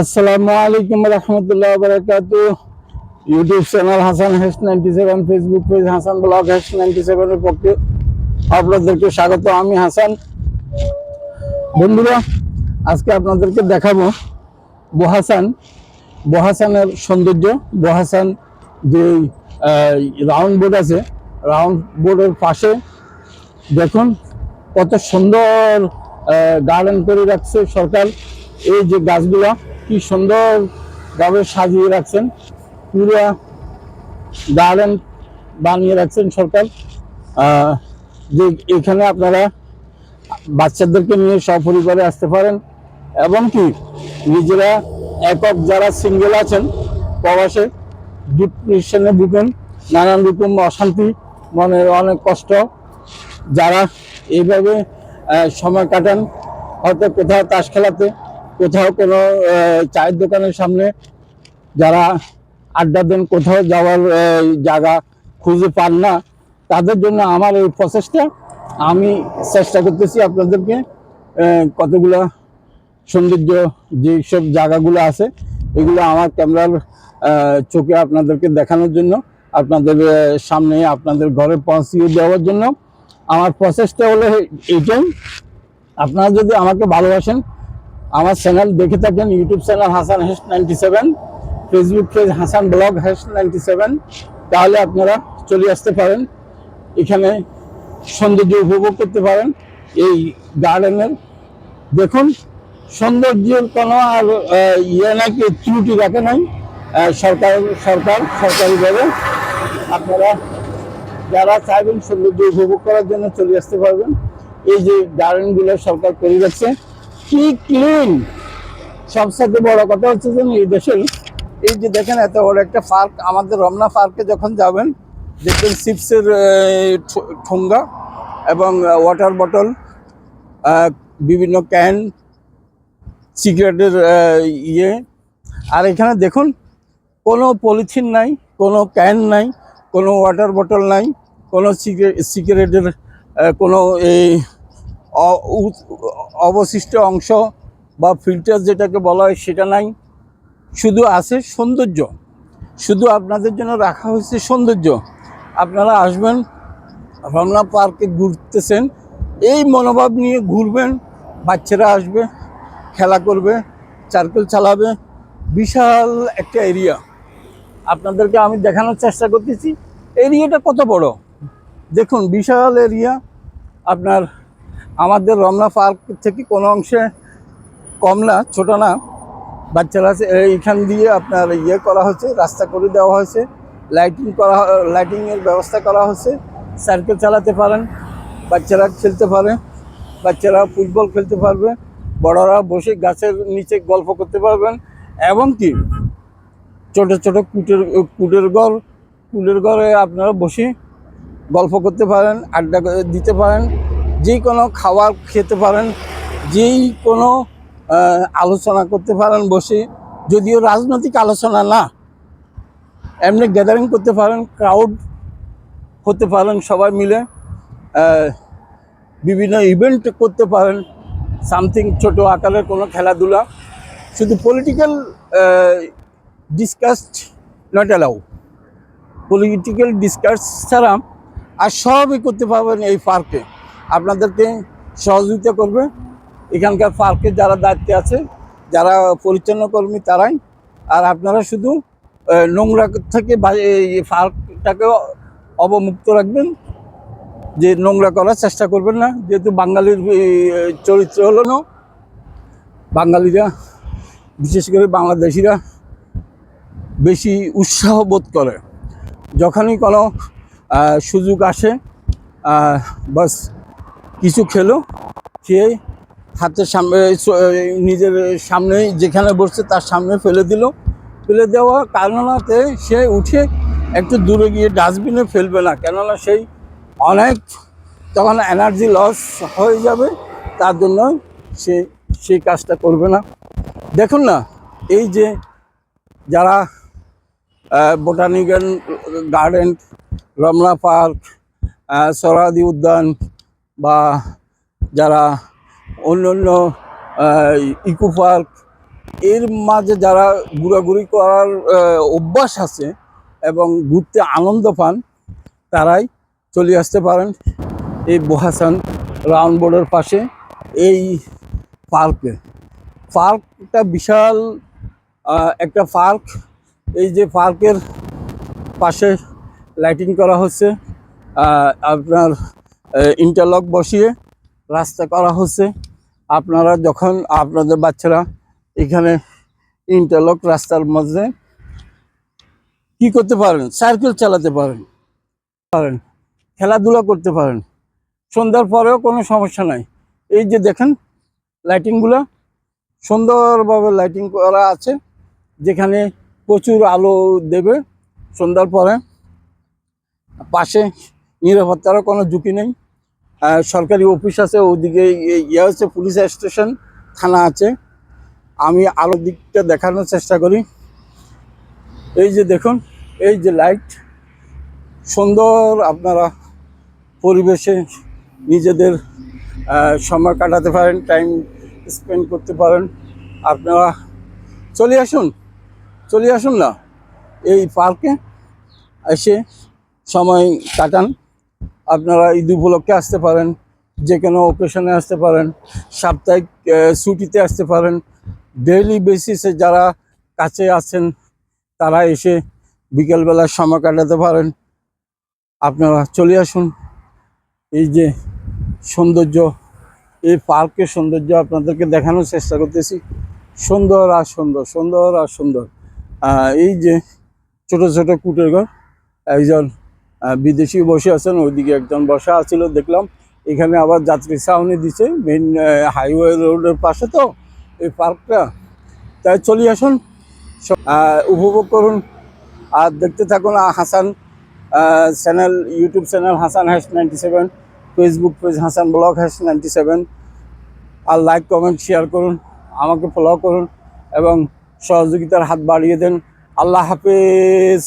আসসালামু আলাইকুম রহমতুল্লাহ বারাকাতুহু। ইউটিউব চ্যানেল হাসান হেস 97, ফেসবুক পেজ হাসান ব্লগ হেস 97 এর পক্ষে আপনাদেরকে স্বাগত। আমি হাসান। বন্ধুরা, আজকে আপনাদেরকে দেখাবো বহাসানের সৌন্দর্য। বহাসান যে রাউন্ড বোর্ড আছে, রাউন্ড বোর্ডের পাশে দেখুন কত সুন্দর গার্ডেন করে রাখছে সরকার। এই যে গাছগুলা কি সুন্দর ভাবে সাজিয়ে রাখছেন, পুরো গার্ডেন বানিয়ে রাখছেন সরকার। যে এখানে আপনারা বাচ্চাদেরকে নিয়ে সপরিবারে আসতে পারেন, এবং কি নিজেরা একক যারা সিঙ্গেল আছেন প্রবাসে, ডিপ্রেশনে ভুগেন, নানান রকম অশান্তি, মনের অনেক কষ্ট, যারা এইভাবে সময় কাটান, হয়তো কোথাও তাস খেলাতে, কোথাও কোনো চায়ের দোকানের সামনে যারা আড্ডা দেন, কোথাও যাওয়ার জায়গা খুঁজে পান না, তাদের জন্য আমার এই প্রচেষ্টা। আমি চেষ্টা করতেছি আপনাদেরকে কতগুলো সৌন্দর্য যেসব জায়গাগুলো আছে এগুলো আমার ক্যামেরার চোখে আপনাদেরকে দেখানোর জন্য, আপনাদের সামনে আপনাদের ঘরে পৌঁছিয়ে দেওয়ার জন্য আমার প্রচেষ্টা হলো এইটাই। আপনারা যদি আমাকে ভালোবাসেন, আমার চ্যানেল দেখে থাকেন, ইউটিউব চ্যানেল হাসান হেস 97, ফেসবুক পেজ হাসান ব্লগ হেস 97, তাহলে আপনারা চলে আসতে পারেন, এখানে সৌন্দর্য উপভোগ করতে পারেন। এই গার্ডেনের দেখুন সৌন্দর্যের কোনো আর নাকি ত্রুটি রাখে নাই সরকারিভাবে। আপনারা যারা চাইবেন সৌন্দর্য উপভোগ করার জন্য চলে আসতে পারবেন। এই যে গার্ডেনগুলো সরকার করে রাখছে, কি ক্লিন। সবচেয়ে বড় কথা হচ্ছে যে এই দেশের এই যে দেখেন এত বড় একটা পার্ক, আমাদের রমনা পার্কে যখন যাবেন দেখবেন চিপসের ঠোঙ্গা এবং ওয়াটার বটল, বিভিন্ন ক্যান, সিগারেটের আর এখানে দেখুন কোনো পলিথিন নাই, কোনো ক্যান নাই, কোনো ওয়াটার বটল নাই, কোনো সিগারেটের কোনো এই অবশিষ্ট অংশ বা ফিল্টার যেটাকে বলা হয় সেটা নাই। শুধু আছে সৌন্দর্য, শুধু আপনাদের জন্য রাখা হয়েছে সৌন্দর্য। আপনারা আসবেন, রমনা পার্কে ঘুরতেছেন, এই মনোভাব নিয়ে ঘুরবেন। বাচ্চারা আসবে, খেলা করবে, সাইকেল চালাবে। বিশাল একটা এরিয়া আপনাদেরকে আমি দেখানোর চেষ্টা করতেছি। এরিয়াটা কত বড় দেখুন, বিশাল এরিয়া। আপনার আমাদের রমনা পার্ক থেকে কোনো অংশে কম না, ছোট না। বাচ্চারা এইখান দিয়ে আপনার করা হয়েছে, রাস্তা করে দেওয়া হয়েছে, লাইটিংয়ের ব্যবস্থা করা হয়েছে। সাইকেল চালাতে পারেন, বাচ্চারা খেলতে পারে, বাচ্চারা ফুটবল খেলতে পারবে, বড়রা বসে গাছের নিচে গল্প করতে পারবেন। এবং কি ছোট ছোট কুলের ঘরে আপনারা বসে গল্প করতে পারেন, আড্ডা দিতে পারেন, যে কোনো খাবার খেতে পারেন, যেই কোনো আলোচনা করতে পারেন বসে। যদিও রাজনৈতিক আলোচনা না, এমনি গ্যাদারিং করতে পারেন, ক্রাউড হতে পারেন সবাই মিলে, বিভিন্ন ইভেন্ট করতে পারেন, সামথিং ছোট আকারের কোনো খেলাধুলা। শুধু political discuss not allow, political discuss ছাড়া আর সবই করতে পারবেন এই পার্কে। আপনাদেরকে সহযোগিতা করবে এখানকার পার্কে যারা দায়িত্বে আছে, যারা পরিচ্ছন্ন কর্মী, তারাই। আর আপনারা শুধু নোংরা থেকে এই পার্কটাকে অবমুক্ত রাখবেন, যে নোংরা করার চেষ্টা করবেন না। যেহেতু বাঙালির চরিত্র হলো না, বাঙালিরা বিশেষ করে বাংলাদেশিরা বেশি উৎসাহ বোধ করে যখনই কোনো সুযোগ আসে, বাস কিছু খেয়ে হাতের সামনে, নিজের সামনে যেখানে বসছে তার সামনে ফেলে দেওয়া কারণতে সে উঠে একটু দূরে গিয়ে ডাস্টবিনে ফেলবে না, কেননা সেই অনেক তখন এনার্জি লস হয়ে যাবে, তার জন্য সে সেই কাজটা করবে না। দেখুন না, এই যে যারা botanical garden, Ramna park, Suhrawardy উদ্যান, বা যারা অন্য ইকো পার্ক, এর মাঝে যারা ঘোরাঘুরি করার অভ্যাস আছে এবং ঘুরতে আনন্দ পান, তারাই চলে আসতে পারেন এই বহাসান রাউন্ড বোর্ডের পাশে এই পার্কে। পার্কটা বিশাল একটা পার্ক। এই যে পার্কের পাশে লাইটিং করা হচ্ছে, আপনার ইন্টারলক বসিয়ে রাস্তা করা হচ্ছে। আপনারা যখন আপনাদের বাচ্চারা এখানে ইন্টারলক রাস্তার মধ্যে কি করতে পারেন, সাইকেল চালাতে পারেন, খেলাধুলা করতে পারেন। সন্ধ্যার পরেও কোনো সমস্যা নাই। এই যে দেখেন লাইটিংগুলো সুন্দরভাবে লাইটিং করা আছে, যেখানে প্রচুর আলো দেবে সন্ধ্যার পরে। পাশে নিরাপত্তারও কোনো ঝুঁকি নেই। সরকারি অফিস আছে, ওদিকে ইয়ে হচ্ছে পুলিশ স্টেশন, থানা আছে। আমি আলো দিকটা দেখানোর চেষ্টা করি। এই যে দেখুন, এই যে লাইট, সুন্দর আপনারা পরিবেশে নিজেদের সময় কাটাতে পারেন, টাইম স্পেন্ড করতে পারেন। আপনারা চলে আসুন না এই পার্কে, এসে সময় কাটান। আপনারা ঈদ উপলক্ষে আসতে পারেন, যে কোনো অকেশনে আসতে পারেন, সাপ্তাহিক ছুটিতে আসতে পারেন, ডেইলি বেসিসে যারা কাছে আছেন তারা এসে বিকেলবেলা সময় কাটাতে পারেন। আপনারা চলে আসুন। এই যে সৌন্দর্য, এই পার্কের সৌন্দর্য আপনাদেরকে দেখানোর চেষ্টা করতেছি। সুন্দর আর সুন্দর, সুন্দর আর সুন্দর। এই যে ছোট ছোট কুটের ঘর, একজন বিদেশি বসে আছেন, ওইদিকে একজন বসা আছিল দেখলাম। এখানে আবার যাত্রী ছাউনি দিছে, মেন হাইওয়ে রোডের পাশে তো এই পার্কটা। তাই চলে আসুন, উপভোগ করুন আর দেখতে থাকুন Hasan channel, YouTube channel Hasan hash 97, Facebook page Hasan blog hash 97। আর লাইক কমেন্ট শেয়ার করুন, আমাকে ফলো করুন এবং সহযোগিতার হাত বাড়িয়ে দেন। আল্লাহ হাফেজ।